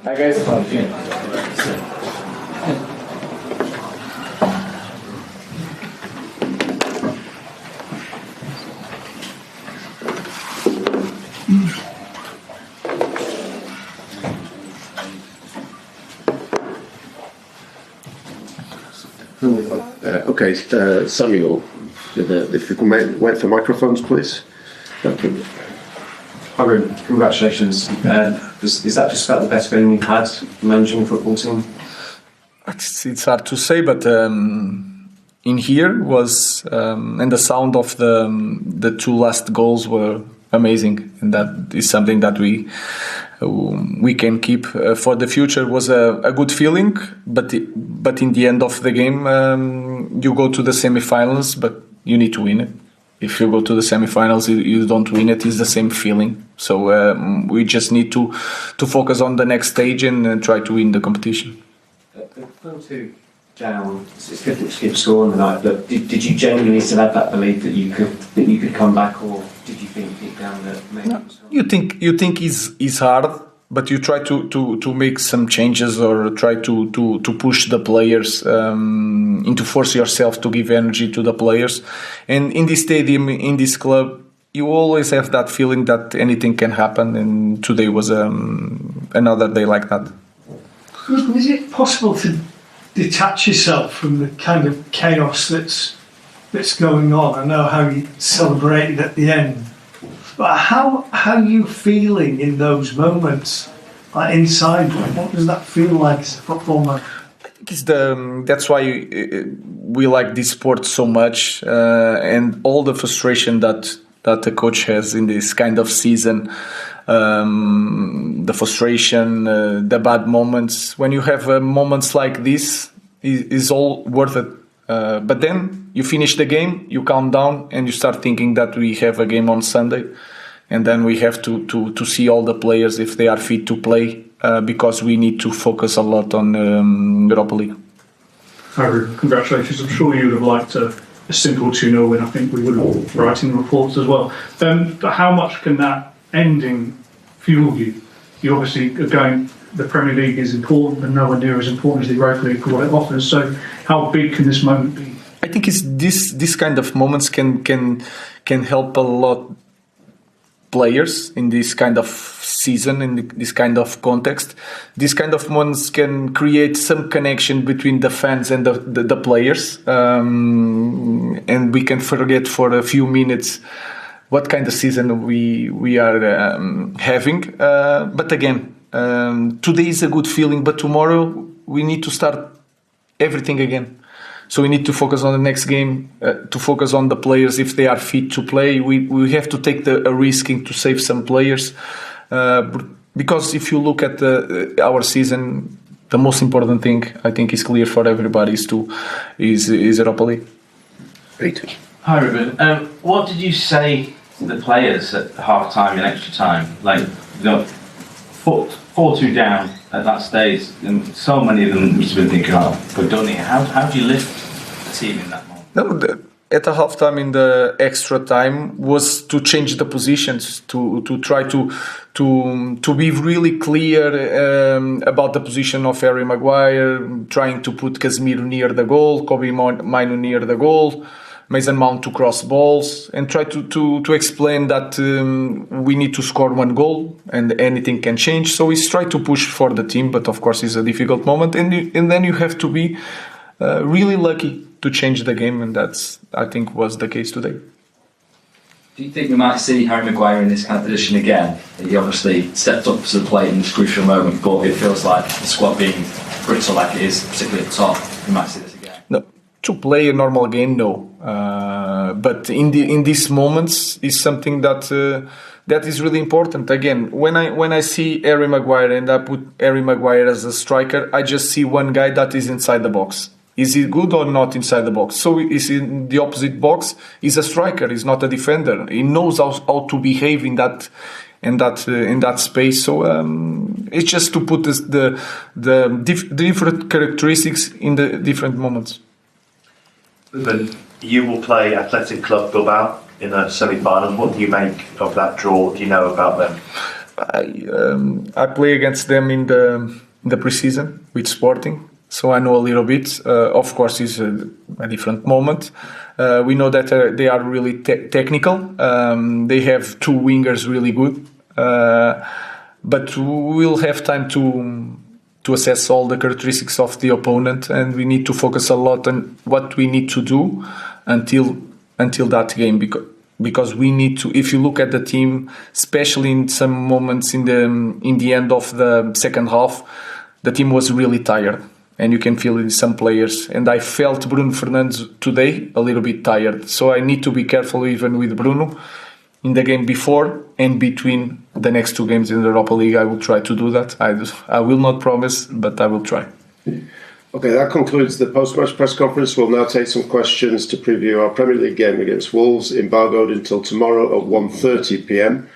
Hi guys. Samuel, if you can wait for microphones, please. Thank you. Hi, Ruben. Congratulations. Is that just about the best feeling you've had managing a football team? It's hard to say, but in here was and the sound of the two last goals were amazing, and that is something that we can keep for the future. Was a good feeling, but in the end of the game, you go to the semi-finals, but you need to win it. If you go to the semi-finals, you don't win it, it's the same feeling. So we just need to focus on the next stage and try to win the competition. 4-2 down, it's difficult to keep score on the night, but did you genuinely still have that belief that you could come back, or did you think deep down that maybe it was hard? You think it's hard, but you try to make some changes or try to push the players and to force yourself to give energy to the players. And in this stadium, in this club, you always have that feeling that anything can happen, and today was another day like that. Is it possible to detach yourself from the kind of chaos that's going on? I know how you celebrated at the end, but how are you feeling in those moments, like inside? What does that feel like as a footballer? I think that's why we like this sport so much, and all the frustration that the coach has in this kind of season. The frustration, the bad moments. When you have moments like this, is all worth it. But then you finish the game, you calm down, and you start thinking that we have a game on Sunday, and then we have to see all the players if they are fit to play, because we need to focus a lot on Europa League. Harry, congratulations. I'm sure you would have liked a simple 2-0 win. I think we would have writing reports as well. But how much can that ending fuel you? You obviously are going, the Premier League is important, but nowhere near as important as the Europa League for what it offers. So how big can this moment be? I think it's this kind of moments can help a lot players in this kind of season, in this kind of context. These kind of moments can create some connection between the fans and the players, and we can forget for a few minutes what kind of season we are having. But again, today is a good feeling, but tomorrow we need to start everything again. So we need to focus on the next game, to focus on the players if they are fit to play. We have to take a risk to save some players, because if you look at our season, the most important thing I think is clear for everybody is Europa League. Great. Hi Ruben. What did you say to the players at half time and extra time? Like, you know, 4-2 down at that stage, and so many of them must have been thinking, "Oh, we're done here." How do you lift the team in that moment? No, at the half time in the extra time was to change the positions, to try to be really clear about the position of Harry Maguire, trying to put Casemiro near the goal, Kobe Mino near the goal, Mason Mount to cross balls, and try to explain that we need to score one goal and anything can change. So we try to push for the team, but of course it's a difficult moment, and then you have to be really lucky to change the game, and that's, I think, was the case today. Do you think we might see Harry Maguire in this kind of position again? He obviously stepped up to the plate in this crucial moment, but it feels like the squad being brittle like it is, particularly at the top, we might see this again. No, to play a normal game, no. But in these moments is something that is really important. Again, when I see Harry Maguire and I put Harry Maguire as a striker, I just see one guy that is inside the box. Is he good or not inside the box? So he's in the opposite box. He's a striker. He's not a defender. He knows how to behave in that space. So it's just to put the different characteristics in the different moments. Ruben, you will play Athletic Club Bilbao in a semi-final. What do you make of that draw? What do you know about them? I play against them in the preseason with Sporting, so I know a little bit. Of course, it's a different moment. We know that they are really technical. They have two wingers really good, but we'll have time to assess all the characteristics of the opponent, and we need to focus a lot on what we need to do until that game, because we need to. If you look at the team, especially in some moments in the end of the second half, the team was really tired, and you can feel it in some players. And I felt Bruno Fernandes today a little bit tired, so I need to be careful even with Bruno in the game before and between the next two games in the Europa League. I will try to do that. I will not promise, but I will try. Okay, that concludes the post-match press conference. We'll now take some questions to preview our Premier League game against Wolves, embargoed until tomorrow at 1:30 p.m.